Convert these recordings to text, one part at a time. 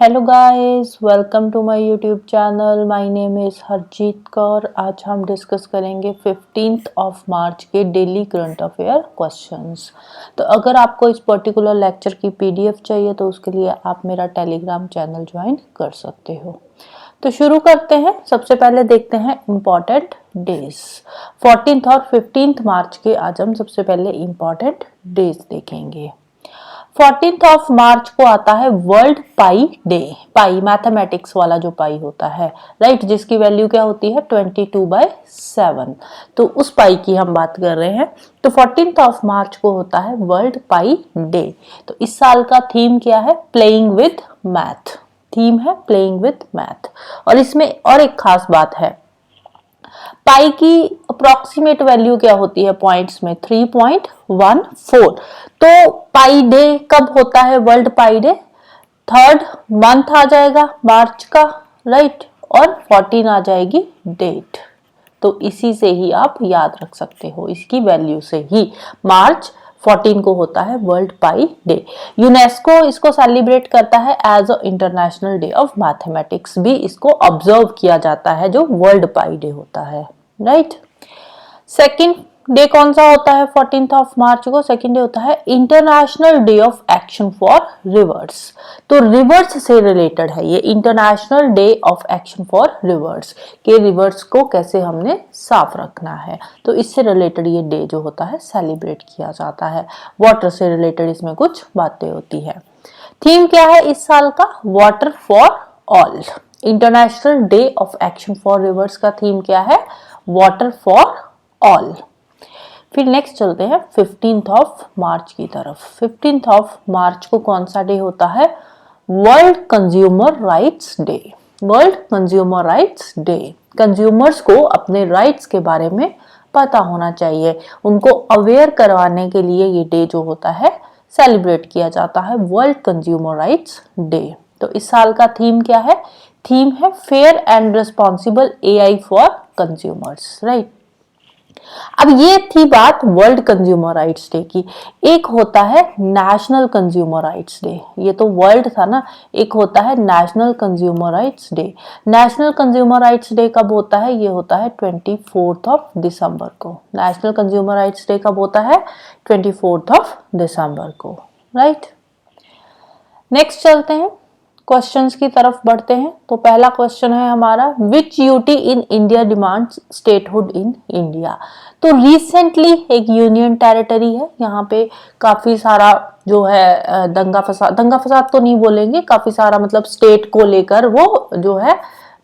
Hello guys, welcome to my YouTube channel. My name is Harjeet Kaur. आज हम discuss करेंगे 15 of March के daily current affair questions. तो अगर आपको इस पर्टिकुलर लेक्चर की पीडीएफ चाहिए तो उसके लिए आप मेरा टेलीग्राम चैनल ज्वाइन कर सकते हो। तो शुरू करते हैं। सबसे पहले देखते हैं इम्पॉर्टेंट डेज। 14 और 15 मार्च के आज हम सबसे पहले इम्पॉर्टेंट डेज देखेंगे। 14 ऑफ मार्च को आता है वर्ल्ड पाई डे। पाई मैथमेटिक्स वाला जो पाई होता है, राइट, जिसकी वैल्यू क्या होती है 22/7। तो उस पाई की हम बात कर रहे हैं। तो 14 ऑफ मार्च को होता है वर्ल्ड पाई डे। तो इस साल का थीम क्या है? Playing with math. थीम है प्लेइंग विद मैथ। और इसमें और एक खास बात है, पाई की अप्रोक्सीमेट वैल्यू क्या होती है पॉइंट्स में? 3.14। तो पाई डे कब होता है? World pi day 3rd month आ जाएगा मार्च का, राइट, और 14 आ जाएगी डेट। तो इसी से ही आप याद रख सकते हो, इसकी वैल्यू से ही मार्च 14 को होता है वर्ल्ड पाई डे। यूनेस्को इसको सेलिब्रेट करता है as a international day of mathematics. भी इसको ऑब्जर्व किया जाता है जो वर्ल्ड पाई डे होता है, राइट। सेकेंड डे कौन सा होता है 14 ऑफ मार्च को? सेकेंड डे होता है international day of action for reverse. तो रिवर्स से रिलेटेड है ये international day of action for reverse, के रिवर्स को कैसे हमने साफ रखना है। तो इससे रिलेटेड ये डे जो होता है सेलिब्रेट किया जाता है। वाटर से रिलेटेड इसमें कुछ बातें होती है। थीम क्या है इस साल का? Water for all. International day of action for reverse का थीम क्या है? Water for all. फिर नेक्स्ट चलते हैं 15 ऑफ मार्च की तरफ। 15 ऑफ मार्च को कौन सा डे होता है? World consumer rights day. World consumer rights day. Consumers को अपने राइट्स के बारे में पता होना चाहिए, उनको अवेयर करवाने के लिए ये डे जो होता है सेलिब्रेट किया जाता है, वर्ल्ड कंज्यूमर राइट्स डे। तो इस साल का थीम क्या है? थीम है fair and responsible AI for consumers, right. अब ये थी बात वर्ल्ड कंज्यूमर राइट्स डे की। एक होता है नेशनल कंज्यूमर राइट्स डे। ये तो वर्ल्ड था ना, एक होता है national consumer rights day. National consumer rights day कब होता है? ये होता है 24 ऑफ दिसंबर को। नेशनल कंज्यूमर राइट्स डे कब होता है? 24 ऑफ दिसंबर को, राइट। नेक्स्ट चलते हैं, क्वेश्चंस की तरफ बढ़ते हैं। तो पहला क्वेश्चन है हमारा, which UT in India demands statehood in India. तो रिसेंटली एक यूनियन टेरिटरी है, यहाँ पे काफी सारा जो है दंगा फसाद तो नहीं बोलेंगे, काफी सारा मतलब स्टेट को लेकर वो जो है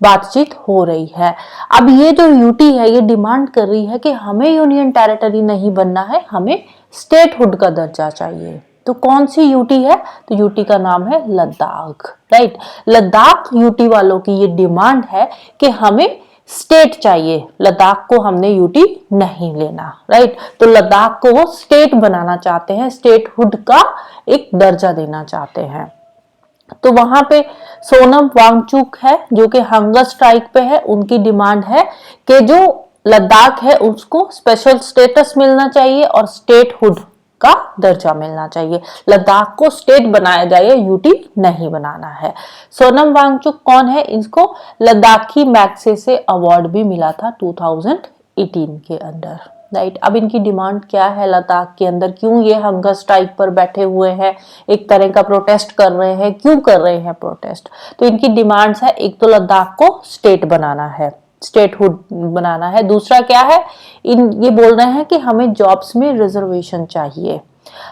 बातचीत हो रही है। अब ये जो यूटी है ये डिमांड कर रही है कि हमें यूनियन टेरिटरी नहीं बनना है, हमें स्टेटहुड का दर्जा चाहिए। तो कौन सी यूटी है? तो यूटी का नाम है लद्दाख, राइट। लद्दाख यूटी वालों की ये डिमांड है कि हमें स्टेट चाहिए, लद्दाख को हमने यूटी नहीं लेना, राइट। तो लद्दाख को वो स्टेट बनाना चाहते हैं, स्टेटहुड का एक दर्जा देना चाहते हैं। तो वहां पे सोनम वांगचुक है जो कि हंगर स्ट्राइक पे है। उनकी डिमांड है कि जो लद्दाख है उसको स्पेशल स्टेटस मिलना चाहिए और स्टेटहुड का दर्जा मिलना चाहिए। लद्दाख को स्टेट बनाया जाए, यूटी नहीं बनाना है। सोनम वांगचुक कौन है? इनको लद्दाखी मैग्से से अवार्ड भी मिला था 2018 के अंदर, राइट। अब इनकी डिमांड क्या है लद्दाख के अंदर? क्यों ये हंगर स्ट्राइक पर बैठे हुए हैं, एक तरह का प्रोटेस्ट कर रहे हैं? क्यों कर रहे हैं प्रोटेस्ट? तो इनकी डिमांड्स है, एक तो लद्दाख को स्टेट बनाना है, स्टेटहुड बनाना है। दूसरा क्या है, ये बोल रहे हैं कि हमें जॉब्स में रिजर्वेशन चाहिए,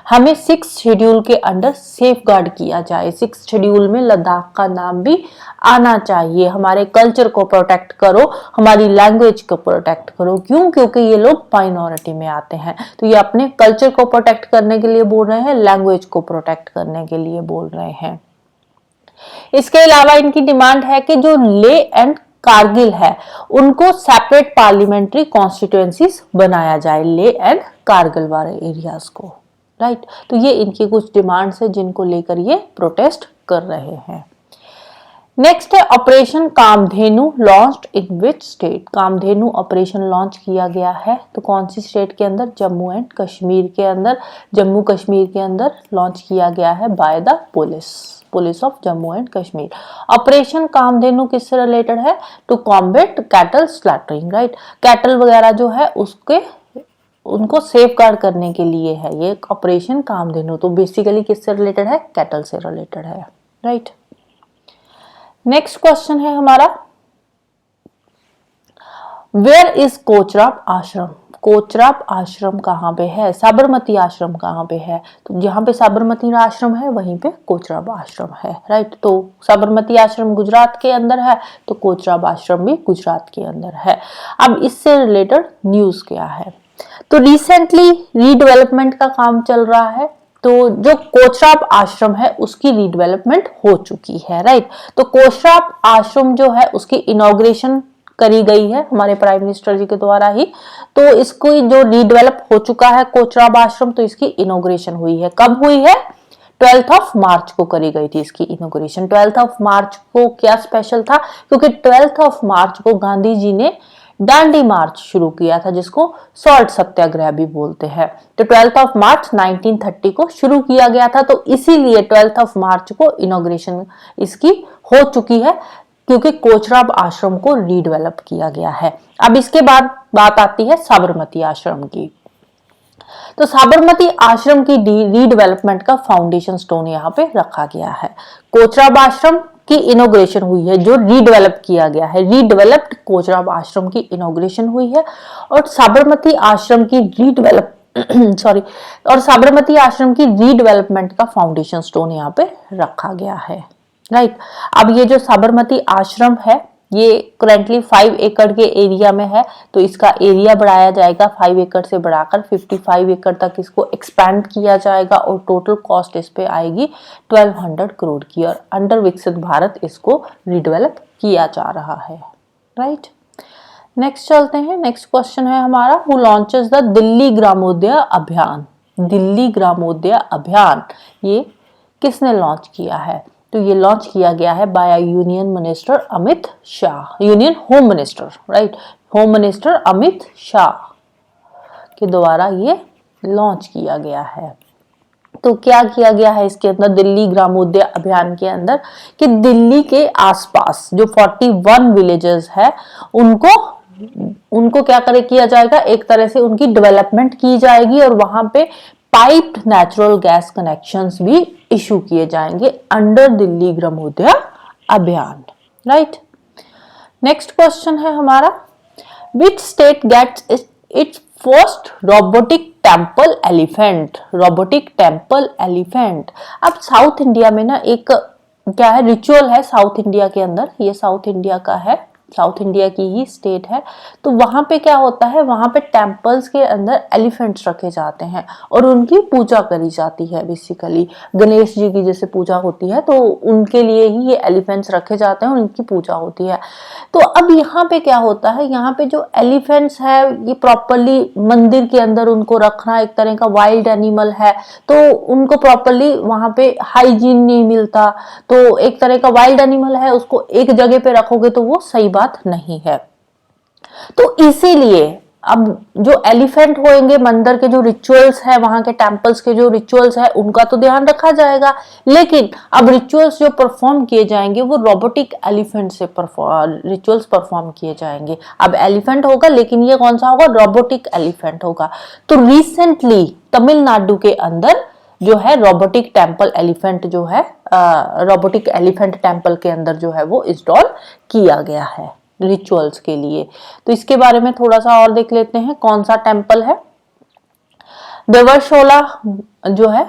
हमें 6 शेड्यूल के अंडर सेफ गार्ड किया जाए, 6 शेड्यूल में लद्दाख का नाम भी आना चाहिए। हमारे कल्चर को प्रोटेक्ट करो, हमारी लैंग्वेज को प्रोटेक्ट करो। क्यों? क्योंकि ये लोग माइनॉरिटी में आते हैं। तो ये अपने कल्चर को प्रोटेक्ट करने के लिए बोल रहे हैं, लैंग्वेज को प्रोटेक्ट करने के लिए बोल रहे हैं। इसके अलावा इनकी डिमांड है कि जो ले एंड कारगिल है उनको सेपरेट पार्लियामेंट्री कॉन्स्टिट्यूएंसीज बनाया जाए, ले एंड कारगिल वाले एरियाज को, राइट। तो ये इनकी कुछ डिमांड्स है जिनको लेकर ये प्रोटेस्ट कर रहे हैं। नेक्स्ट है operation Kamdhenu launched in which state. Kamdhenu operation launch किया गया है तो कौन सी स्टेट के अंदर? जम्मू एंड कश्मीर के अंदर। जम्मू कश्मीर के अंदर लॉन्च किया गया है by the police, police of Jammu and Kashmir. Operation Kamdhenu किससे रिलेटेड है? To combat cattle slaughtering, right. Cattle वगैरह जो है उसके उनको सेफ गार्ड करने के लिए है ये ऑपरेशन कामधेनु। तो बेसिकली किससे रिलेटेड है? कैटल से रिलेटेड है, राइट। नेक्स्ट क्वेश्चन है हमारा, वेयर इज कोचराब आश्रम? कोचराब आश्रम कहाँ पे है? साबरमती आश्रम कहाँ पे है? तो जहाँ पे साबरमती आश्रम है वहीं पे कोचराब आश्रम है, राइट। तो साबरमती आश्रम गुजरात के अंदर है, तो कोचराब आश्रम भी गुजरात के अंदर है। अब इससे रिलेटेड न्यूज क्या है? तो रिसेंटली रीडेवलपमेंट का काम चल रहा है, तो जो कोचराब आश्रम है उसकी रीडेवलपमेंट हो चुकी है, राइट। तो कोचराब आश्रम जो है उसकी इनॉग्रेशन करी गई है हमारे प्राइम मिनिस्टर जी के द्वारा ही। तो इसको जो रीडेवलप हो चुका है कोचराब आश्रम, तो इसकी इनॉग्रेशन हुई है। कब हुई है? 12 ऑफ मार्च को करी गई थी इसकी इनॉग्रेशन। 12 ऑफ मार्च को क्या स्पेशल था? क्योंकि 12 ऑफ मार्च को गांधी जी ने दांडी मार्च शुरू किया था, जिसको सॉल्ट सत्याग्रह भी बोलते हैं। तो 12 ऑफ मार्च 1930 को शुरू किया गया था, तो इसीलिए 12 ऑफ मार्च को इनॉग्रेशन इसकी हो चुकी है, क्योंकि कोचराब आश्रम को रीडेवलप किया गया है। अब इसके बाद बात आती है साबरमती आश्रम की। तो साबरमती आश्रम की रीडेवलपमेंट का फाउंडेशन स्टोन यहाँ पे रखा गया है। कोचराब आश्रम की इनॉग्रेशन हुई है, जो रीडेवलप किया गया है, रीडेवलप्ड कोचराब आश्रम की इनॉग्रेशन हुई है, और साबरमती आश्रम की और साबरमती आश्रम की रीडेवलपमेंट का फाउंडेशन स्टोन यहाँ पे रखा गया है, राइट। अब ये जो साबरमती आश्रम है ये करेंटली 5 एकड़ के एरिया में है, तो इसका एरिया बढ़ाया जाएगा 5 एकड़ से बढ़ाकर 55 एकड़ तक इसको एक्सपैंड किया जाएगा, और टोटल कॉस्ट इस पे आएगी 1200 करोड़ की, और अंडर विकसित भारत इसको रिडेवलप किया जा रहा है, राइट। नेक्स्ट चलते हैं। नेक्स्ट क्वेश्चन है हमारा, हु लॉन्चेस द दिल्ली ग्रामोदय अभियान? दिल्ली ग्रामोदय अभियान ये किसने लॉन्च किया है? तो ये लॉन्च किया गया है by union minister Amit Shah, union home minister, right. Home minister Amit Shah के द्वारा ये लॉन्च किया गया है। तो क्या किया गया है इसके अंदर, दिल्ली ग्रामोदय अभियान के अंदर, कि दिल्ली के आसपास जो 41 विलेजेस है उनको क्या किया जाएगा, एक तरह से उनकी डेवलपमेंट की जाएगी, और वहां पे पाइप्ड नेचुरल गैस कनेक्शंस भी इशू किए जाएंगे अंडर दिल्ली ग्रामोदय अभियान, राइट। नेक्स्ट क्वेश्चन है हमारा, which state gets its first robotic temple elephant? Robotic temple elephant, अब साउथ इंडिया में ना एक क्या है रिचुअल है साउथ इंडिया के अंदर, ये साउथ इंडिया का है, साउथ इंडिया की ही स्टेट है। तो वहां पे क्या होता है, वहां पे टेम्पल्स के अंदर एलिफेंट्स रखे जाते हैं और उनकी पूजा करी जाती है। बेसिकली गणेश जी की जैसे पूजा होती है, तो उनके लिए ही ये एलिफेंट्स रखे जाते हैं और उनकी पूजा होती है। तो अब यहाँ पे क्या होता है, यहाँ पे जो एलिफेंट्स है ये प्रॉपरली मंदिर के अंदर उनको रखना, एक तरह का वाइल्ड एनिमल है, तो उनको प्रॉपरली वहां पे हाइजीन नहीं मिलता। तो एक तरह का वाइल्ड एनिमल है, उसको एक जगह पे रखोगे तो वो सही बात नहीं है। तो इसीलिए अब जो एलिफेंट होंगे, मंदिर के जो रिचुअल्स है, वहां के टेम्पल्स के जो रिचुअल्स है, उनका तो ध्यान रखा जाएगा, लेकिन अब रिचुअल्स जो परफॉर्म किए जाएंगे वो रोबोटिक एलिफेंट से रिचुअल्स परफॉर्म किए जाएंगे। अब एलिफेंट होगा, लेकिन ये कौन सा होगा, रोबोटिक एलिफेंट होगा। तो रिसेंटली तमिलनाडु के अंदर जो है रोबोटिक टेम्पल एलिफेंट जो है, रोबोटिक एलिफेंट टेम्पल के अंदर जो है वो इंस्टॉल किया गया है रिचुअल्स के लिए। तो इसके बारे में थोड़ा सा और देख लेते हैं, कौन सा टेम्पल है। देवरशोला जो है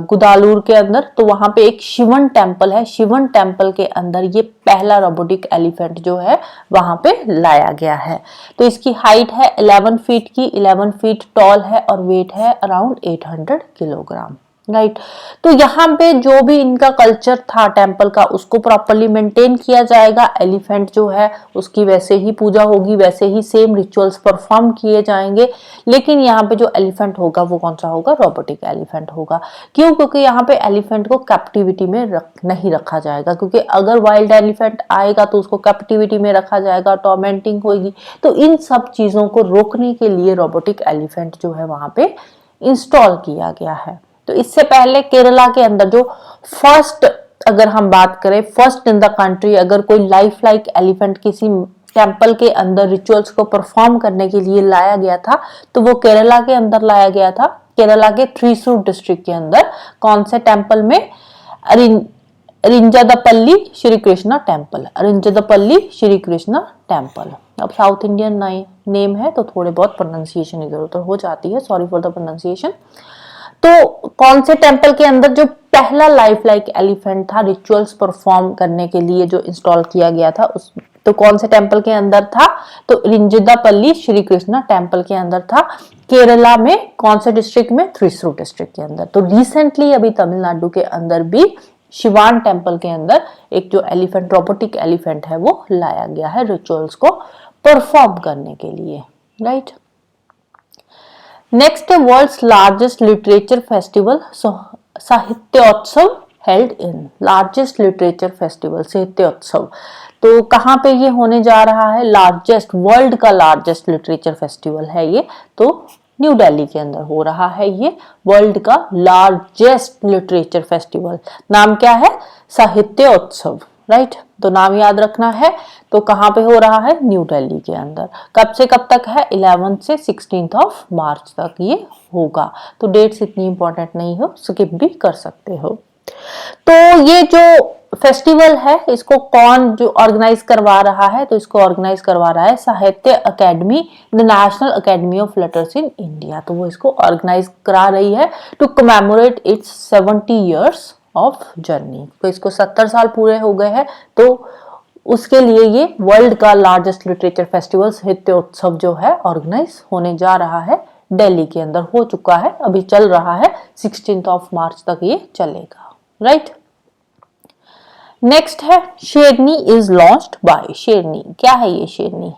गुदालूर के अंदर, तो वहां पे एक शिवन टेम्पल है। शिवन टेम्पल के अंदर ये पहला रोबोटिक एलिफेंट जो है वहां पे लाया गया है। तो इसकी हाइट है 11 फीट की, 11 फीट टॉल है, और वेट है अराउंड 800 किलोग्राम, राइट। तो यहाँ पे जो भी इनका कल्चर था टेम्पल का, उसको प्रॉपरली मेंटेन किया जाएगा। एलिफेंट जो है उसकी वैसे ही पूजा होगी, वैसे ही सेम रिचुअल्स परफॉर्म किए जाएंगे, लेकिन यहाँ पे जो एलिफेंट होगा वो कौन सा होगा, रोबोटिक एलिफेंट होगा। क्यों? क्योंकि यहाँ पे एलिफेंट को कैप्टिविटी में नहीं रखा जाएगा, क्योंकि अगर वाइल्ड एलिफेंट आएगा तो उसको कैप्टिविटी में रखा जाएगा, टॉर्मेंटिंग होगी। तो इन सब चीजों को रोकने के लिए रोबोटिक एलिफेंट जो है वहां पे इंस्टॉल किया गया है। तो इससे पहले केरला के अंदर जो फर्स्ट अगर हम बात करें फर्स्ट इन द कंट्री, अगर कोई लाइफ लाइक एलिफेंट किसी टेम्पल के अंदर रिचुअल्स को परफॉर्म करने के लिए लाया गया था, तो वो केरला के अंदर लाया गया था, केरला के थ्रीसूर डिस्ट्रिक्ट के अंदर। कौन से टेम्पल में? अरिंजदपल्ली श्री कृष्णा टेम्पल, अरिंजदपल्ली श्री कृष्णा टेम्पल। अब साउथ इंडियन नेम है तो थोड़े बहुत प्रोनाउंसिएशन इधर उधर हो जाती है, सॉरी फॉर द प्रोनाउंसिएशन। तो कौन से टेम्पल के अंदर जो पहला लाइफ लाइक एलिफेंट था रिचुअल्स परफॉर्म करने के लिए जो इंस्टॉल किया गया था, उस तो कौन से टेम्पल के अंदर था? तो रिंजदापल्ली श्री कृष्णा टेम्पल के अंदर था, केरला में। कौन से डिस्ट्रिक्ट में? थ्रिसुर डिस्ट्रिक्ट के अंदर। तो रिसेंटली अभी तमिलनाडु के अंदर भी शिवान टेम्पल के अंदर एक जो एलिफेंट, रोबोटिक एलिफेंट है, वो लाया गया है रिचुअल्स को परफॉर्म करने के लिए, राइट। नेक्स्ट है world's largest literature festival Sahityotsav held in, largest literature festival Sahityotsav. तो कहां पे ये होने जा रहा है? लार्जेस्ट, वर्ल्ड का लार्जेस्ट लिटरेचर फेस्टिवल है ये, तो न्यू दिल्ली के अंदर हो रहा है ये वर्ल्ड का लार्जेस्ट लिटरेचर फेस्टिवल। नाम क्या है? साहित्योत्सव, राइट। तो नाम याद रखना है। तो कहां पे हो रहा है? न्यू दिल्ली के अंदर। कब से कब तक है? 11 से 16 ऑफ मार्च तक ये होगा। तो डेट्स इतनी इंपॉर्टेंट नहीं हो, स्किप भी कर सकते हो। तो ये जो फेस्टिवल है इसको कौन जो ऑर्गेनाइज करवा रहा है? तो इसको ऑर्गेनाइज करवा रहा है Sahitya academy, the national academy of letters in India. तो वो इसको ऑर्गेनाइज करा रही है to commemorate its 70 years of journey. तो इसको 70 साल पूरे हो गए हैं, तो उसके लिए ये वर्ल्ड का लार्जेस्ट लिटरेचर फेस्टिवल साहित्योत्सव जो है ऑर्गेनाइज होने जा रहा है। दिल्ली के अंदर हो चुका है, अभी चल रहा है, 16 ऑफ मार्च तक ये चलेगा, राइट। नेक्स्ट है शेरनी इज लॉन्च्ड बाय, शेरनी क्या है ये? शेरनी,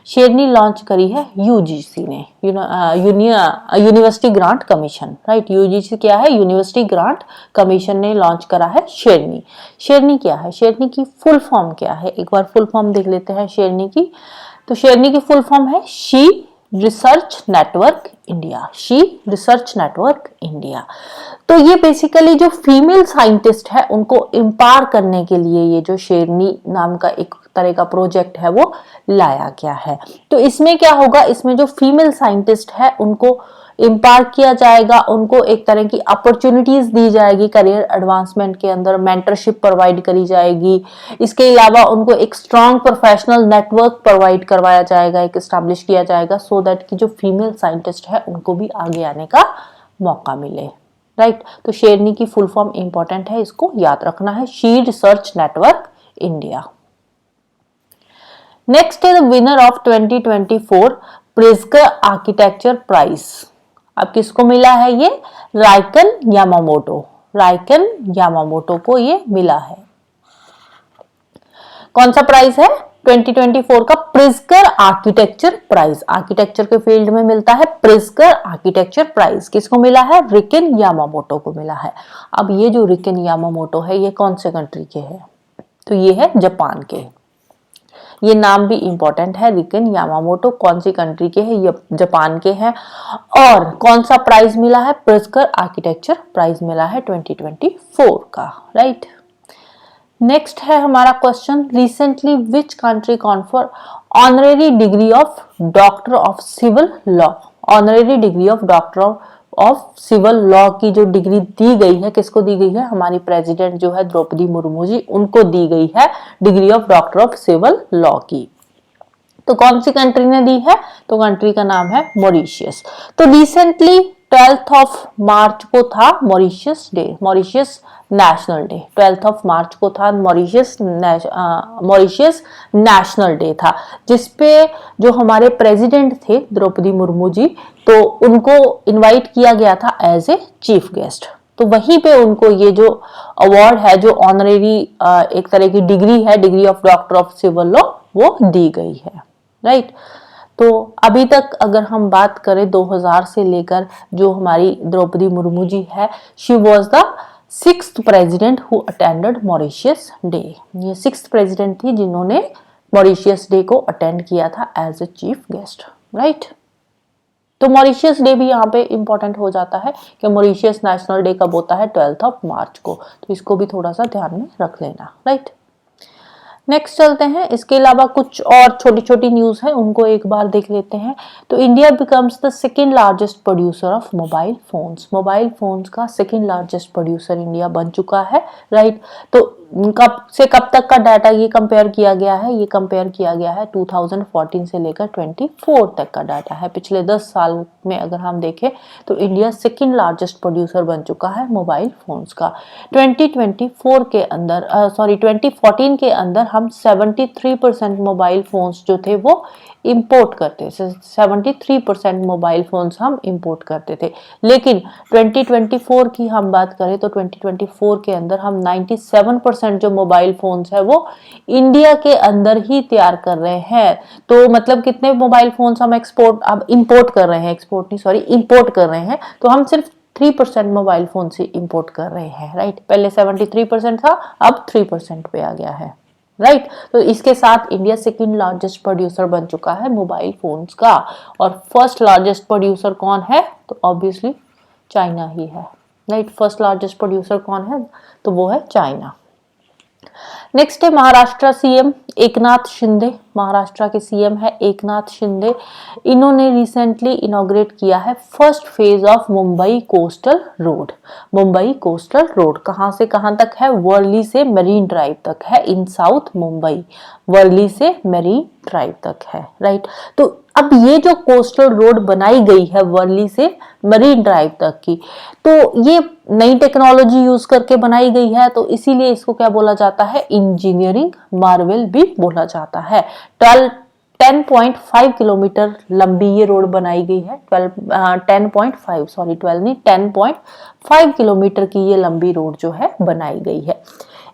शेरनी लॉन्च करी है यूजीसी ने, university grant commission, right. UGC क्या है? यूनिवर्सिटी ग्रांट कमीशन ने लॉन्च करा है शेरनी। शेरनी क्या है? शेरनी की फुल फॉर्म क्या है? एक बार फुल फॉर्म देख लेते हैं शेरनी की। तो शेरनी की फुल फॉर्म है she research network India, she research network India. तो ये बेसिकली जो फीमेल साइंटिस्ट है उनको एम्पावर करने के लिए ये जो शेरनी नाम का एक तरह का प्रोजेक्ट है वो लाया गया है। तो इसमें क्या होगा? इसमें जो फीमेल साइंटिस्ट है उनको एम्पावर किया जाएगा, उनको एक तरह की अपॉर्चुनिटीज दी जाएगी करियर एडवांसमेंट के अंदर, मेंटरशिप प्रोवाइड करी जाएगी। इसके अलावा उनको एक स्ट्रॉन्ग प्रोफेशनल नेटवर्क प्रोवाइड करवाया जाएगा, एक एस्टैब्लिश किया जाएगा, सो दैट कि जो फीमेल साइंटिस्ट है उनको भी आगे आने का मौका मिले, राइट। तो शेरनी की फुल फॉर्म इंपॉर्टेंट है, इसको याद रखना है, she research network India. Next है the winner of 2024 Pritzker architecture prize. अब किसको मिला है ये? राइकन यामामोटो, राइकन यामामोटो को ये मिला है। कौन सा प्राइज है? 2024 का प्रिज्कर आर्किटेक्चर प्राइज, आर्किटेक्चर के फील्ड में मिलता है प्रिज्कर आर्किटेक्चर प्राइज। किसको मिला है? रिकन यामामोटो को मिला है। अब ये जो रिकन यामामोटो है ये कौन से कंट्री के है? तो ये है जापान के। ये नाम भी इंपॉर्टेंट है, रिकन यामामोटो कौन सी कंट्री के हैं? ये जापान के हैं। और कौन सा प्राइज मिला है? प्रिज्कर आर्किटेक्चर प्राइज मिला है 2024 का, राइट। नेक्स्ट है हमारा question, recently which country confer honorary degree of doctor of civil law. Honorary degree of doctor of civil law की जो डिग्री दी गई है, किसको दी गई है? हमारी प्रेसिडेंट जो है द्रौपदी मुर्मू जी, उनको दी गई है degree of doctor of civil law की। तो कौन सी कंट्री ने दी है? तो कंट्री का नाम है मॉरिशियस। तो रिसेंटली 12th ऑफ मार्च को था Mauritius day, Mauritius national day. 12th of March को था मॉरिशियस नेशनल डे था, जिसपे जो हमारे प्रेसिडेंट थे द्रौपदी मुर्मू जी, तो उनको इनवाइट किया गया था एज ए चीफ गेस्ट। तो वहीं पे उनको ये जो अवार्ड है, जो ऑनरेरी एक तरह की डिग्री है, degree of doctor of civil law, वो दी गई है, राइट। तो अभी तक अगर हम बात करें 2000 से लेकर जो हमारी द्रौपदी मुर्मू जी है, she was the 6th president who attended Mauritius day. ये 6th प्रेसिडेंट थी जिन्होंने मॉरिशियस डे को अटेंड किया था as a chief guest, right. तो मॉरिशियस डे भी यहाँ पे इंपॉर्टेंट हो जाता है कि मॉरिशियस नेशनल डे कब होता है, 12 मार्च को। तो इसको भी थोड़ा सा ध्यान में रख लेना, राइट। नेक्स्ट चलते हैं, इसके अलावा कुछ और छोटी छोटी न्यूज है, उनको एक बार देख लेते हैं। तो India becomes the second largest producer of mobile phones. Mobile phones का सेकेंड लार्जेस्ट प्रोड्यूसर इंडिया बन चुका है, राइट। तो कब से कब तक का डाटा ये कंपेयर किया गया है, ये कंपेयर किया गया है 2014 से लेकर 24 तक का डाटा है। पिछले 10 साल में अगर हम देखें तो इंडिया सेकेंड लार्जेस्ट प्रोड्यूसर बन चुका है मोबाइल फोन्स का। 2014 के अंदर हम 73% मोबाइल फोन्स जो थे वो इंपोर्ट करते थे, 73% मोबाइल फोन्स हम इंपोर्ट करते थे। लेकिन 2024 की हम बात करें तो 2024 के अंदर हम 97% जो मोबाइल फोन्स है वो इंडिया के अंदर ही तैयार कर रहे हैं। तो मतलब कितने मोबाइल फोन्स हम अब इंपोर्ट कर रहे हैं, इंपोर्ट कर रहे हैं। तो हम सिर्फ 3% मोबाइल फोन से इंपोर्ट कर रहे हैं, राइट। पहले 73% था, अब 3% पे आ गया है, राइट। तो इसके साथ इंडिया सेकंड लार्जेस्ट प्रोड्यूसर बन चुका है मोबाइल फोन्स का। और फर्स्ट लार्जेस्ट प्रोड्यूसर कौन है, तो ऑब्वियसली चाइना ही है, राइट। फर्स्ट लार्जेस्ट प्रोड्यूसर कौन है, तो वो है चाइना। नेक्स्ट है महाराष्ट्र सीएम एकनाथ शिंदे। महाराष्ट्र के सीएम है एकनाथ शिंदे। इन्होंने रिसेंटली इनॉग्रेट किया है first phase of Mumbai coastal road. Mumbai coastal road कहां से कहां तक है, वर्ली से मरीन ड्राइव तक है इन साउथ मुंबई। वर्ली से मरीन ड्राइव तक है, राइट। तो अब ये जो कोस्टल रोड बनाई गई है वर्ली से मरीन ड्राइव तक की, तो ये नई टेक्नोलॉजी यूज करके बनाई गई है, तो इसीलिए इसको क्या बोला जाता है, इंजीनियरिंग मार्वल भी बोला जाता है। 10.5 किलोमीटर लंबी ये रोड बनाई गई है। 10.5 किलोमीटर की ये लंबी रोड जो है बनाई गई है।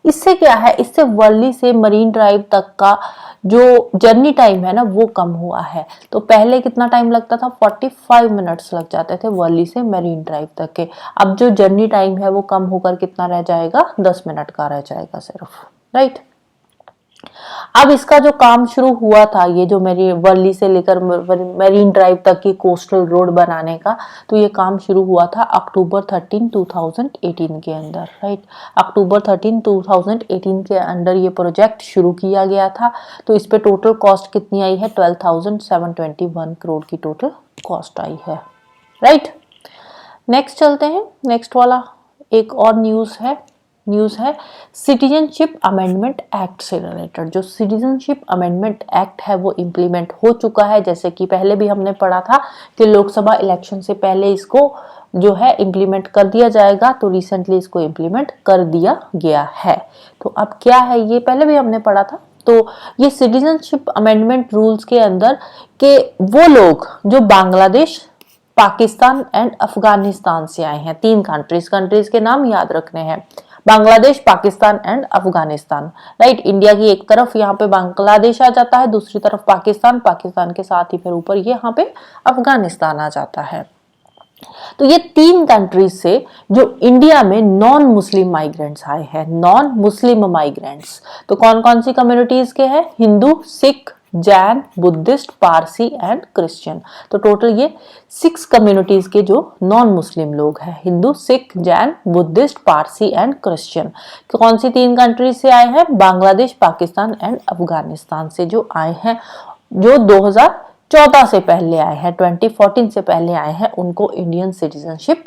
इससे क्या है, इससे वर्ली से मरीन ड्राइव तक का जो जर्नी टाइम है ना वो कम हुआ है। तो पहले कितना टाइम लगता था, 45 मिनट्स लग जाते थे वर्ली से मरीन ड्राइव तक के। अब जो जर्नी टाइम है वो कम होकर कितना रह जाएगा, 10 मिनट का रह जाएगा सिर्फ, राइट। अब इसका जो काम शुरू हुआ था, ये जो मेरी वर्ली से लेकर मरीन ड्राइव तक की कोस्टल रोड बनाने का, तो ये काम शुरू हुआ था अक्टूबर 13, 2018 के अंदर, राइट। अक्टूबर 13, 2018 के अंदर ये प्रोजेक्ट शुरू किया गया था। तो इस पे टोटल कॉस्ट कितनी आई है, 12,721 करोड़ की टोटल कॉस्ट आई है, राइट। नेक्स्ट चलते हैं, नेक्स्ट वाला एक और न्यूज है सिटीजनशिप अमेंडमेंट एक्ट से रिलेटेड। जो सिटीजनशिप अमेंडमेंट एक्ट है वो इम्प्लीमेंट हो चुका है, जैसे कि पहले भी हमने पढ़ा था कि लोकसभा इलेक्शन से पहले इसको जो है इम्प्लीमेंट कर दिया जाएगा। तो रिसेंटली इसको इम्प्लीमेंट कर दिया गया है। तो अब क्या है, ये पहले भी हमने पढ़ा था। तो ये सिटीजनशिप अमेंडमेंट रूल्स के अंदर के वो लोग जो बांग्लादेश, पाकिस्तान एंड अफगानिस्तान से आए हैं, 3 कंट्रीज के नाम याद रखने हैं, Bangladesh, Pakistan and Afghanistan, right. India की एक तरफ यहाँ पे बांग्लादेश आ जाता है, दूसरी तरफ पाकिस्तान, पाकिस्तान के साथ ही फिर ऊपर ये यहाँ पे अफगानिस्तान आ जाता है। तो ये 3 कंट्रीज से जो इंडिया में नॉन मुस्लिम माइग्रेंट्स आए हैं, नॉन मुस्लिम माइग्रेंट्स, तो कौन कौन सी कम्युनिटीज के हैं, Hindu, Sikh, Jain, Buddhist, Parsi and Christian. तो टोटल ये 6 कम्युनिटीज के जो नॉन मुस्लिम लोग हैं, Hindu, Sikh, Jain, Buddhist, Parsi and Christian. तो कौन सी 3 कंट्रीज से आए हैं, बांग्लादेश, पाकिस्तान एंड अफगानिस्तान से जो आए हैं, जो 2014 से पहले आए हैं, 2014 से पहले आए हैं, उनको इंडियन सिटीजनशिप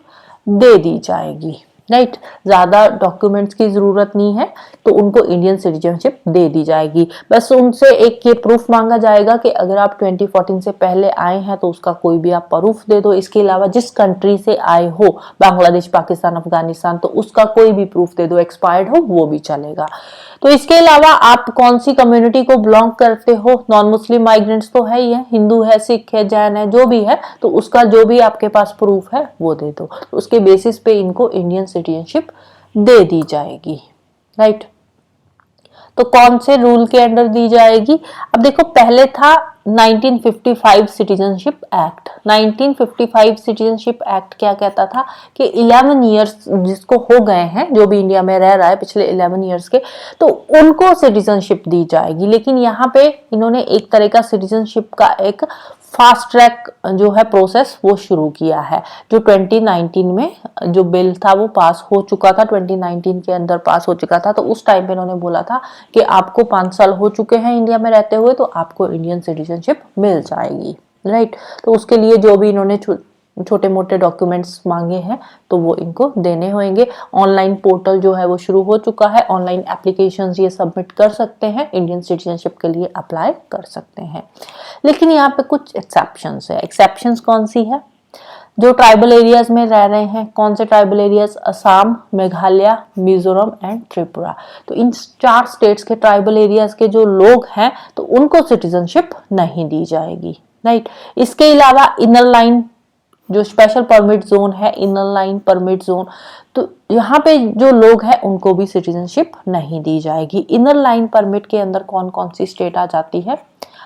दे दी जाएगी, राइट। ज्यादा डॉक्यूमेंट्स की जरूरत नहीं है, तो उनको इंडियन सिटीजनशिप दे दी जाएगी। बस उनसे एक ये प्रूफ मांगा जाएगा कि अगर आप 2014 से पहले आए हैं तो उसका कोई भी आप प्रूफ दे दो। इसके अलावा जिस कंट्री से आए हो, बांग्लादेश, पाकिस्तान, अफगानिस्तान, तो उसका कोई भी प्रूफ दे दो, एक्सपायर्ड हो वो भी चलेगा। तो इसके अलावा आप कौन सी कम्युनिटी को बिलोंग करते हो, नॉन मुस्लिम माइग्रेंट्स तो है ही है, हिंदू है, सिख है, जैन है, जो भी है, तो उसका जो भी आपके पास प्रूफ है वो दे दो। तो उसके बेसिस पे इनको इंडियन सिटीजनशिप दे दी जाएगी, राइट। तो कौन से रूल के अंडर दी जाएगी, अब देखो पहले था 1955 सिटीजनशिप एक्ट। 1955 सिटीजनशिप एक्ट क्या कहता था कि 11 इयर्स जिसको हो गए हैं, जो भी इंडिया में रह रहा है पिछले 11 इयर्स के, तो उनको सिटीजनशिप दी जाएगी। लेकिन यहाँ पे इन्होंने एक तरह का सिटीजनशिप का एक फास्ट ट्रैक जो है प्रोसेस वो शुरू किया है। जो 2019 में जो बिल था वो पास हो चुका था, 2019 के अंदर पास हो चुका था, तो उस टाइम पे इन्होंने बोला था कि आपको 5 साल हो चुके हैं इंडिया में रहते हुए तो आपको इंडियन सिटीजनशिप मिल जाएगी, राइट। तो उसके लिए जो भी इन्होंने छोटे मोटे डॉक्यूमेंट्स मांगे हैं तो वो इनको देने होंगे। ऑनलाइन पोर्टल जो है वो शुरू हो चुका है, ऑनलाइन एप्लीकेशंस ये सबमिट कर सकते हैं, इंडियन सिटीजनशिप के लिए अप्लाई कर सकते हैं। लेकिन यहाँ पे कुछ एक्सेप्शंस है। एक्सेप्शंस कौन सी है? जो ट्राइबल एरियाज में रह रहे हैं, कौन से tribal areas? Assam, Meghalaya, Mizoram and Tripura. तो इन 4 स्टेट्स के ट्राइबल एरियाज के जो लोग हैं तो उनको सिटीजनशिप नहीं दी जाएगी, राइट। इसके अलावा इनर लाइन जो स्पेशल परमिट जोन है, इनर लाइन परमिट जोन, तो यहाँ पे जो लोग हैं उनको भी सिटीजनशिप नहीं दी जाएगी। इनर लाइन परमिट के अंदर कौन कौन सी स्टेट आ जाती है?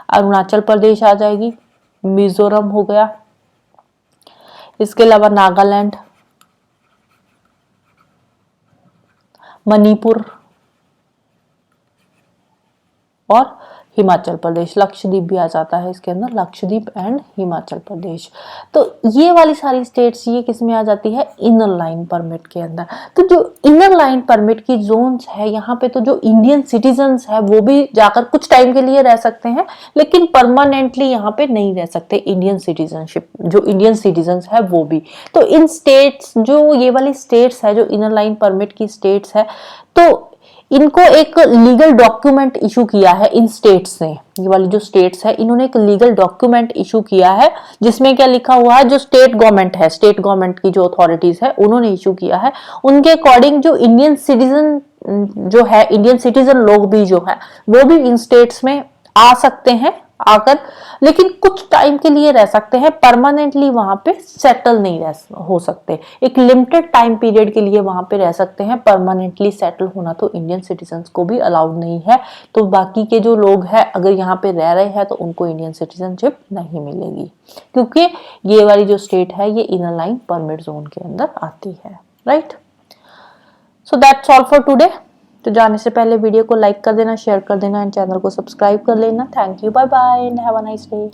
अरुणाचल प्रदेश आ जाएगी, मिजोरम हो गया, इसके अलावा नागालैंड, मणिपुर और हिमाचल प्रदेश। लक्षद्वीप भी आ जाता है इसके अंदर, लक्षद्वीप एंड हिमाचल प्रदेश। तो ये वाली सारी स्टेट्स ये किस में आ जाती है? इनर लाइन परमिट के अंदर। तो जो इनर लाइन परमिट की जोन्स है यहाँ पे तो जो इंडियन सिटीजन्स है वो भी जाकर कुछ टाइम के लिए रह सकते हैं, लेकिन परमानेंटली यहाँ पे नहीं रह सकते। इंडियन सिटीजनशिप जो इंडियन सिटीजन्स है वो भी। तो इन स्टेट्स जो ये वाली स्टेट्स है जो इनर लाइन परमिट की स्टेट्स है तो इनको एक लीगल डॉक्यूमेंट इशू किया है इन स्टेट्स ने। ये वाली जो स्टेट्स है इन्होंने एक लीगल डॉक्यूमेंट इशू किया है जिसमें क्या लिखा हुआ है? जो स्टेट गवर्नमेंट है, स्टेट गवर्नमेंट की जो अथॉरिटीज है उन्होंने इशू किया है, उनके अकॉर्डिंग जो इंडियन सिटीजन जो है, इंडियन सिटीजन लोग भी जो है वो भी इन स्टेट्स में आ सकते हैं आकर, लेकिन कुछ टाइम के लिए रह सकते हैं, परमानेंटली वहां पे सेटल नहीं रह हो सकते। एक लिमिटेड टाइम पीरियड के लिए वहां पे रह सकते हैं, परमानेंटली सेटल होना तो इंडियन सिटीजन्स को भी अलाउड नहीं है। तो बाकी के जो लोग हैं अगर यहाँ पे रह रहे हैं तो उनको इंडियन सिटीजनशिप नहीं मिलेगी, क्योंकि ये वाली जो स्टेट है ये इनर लाइन परमिट जोन के अंदर आती है, right. So that's all for today. तो जाने से पहले वीडियो को लाइक कर देना, शेयर कर देना एंड चैनल को सब्सक्राइब कर लेना। Thank you, bye bye and have a nice day.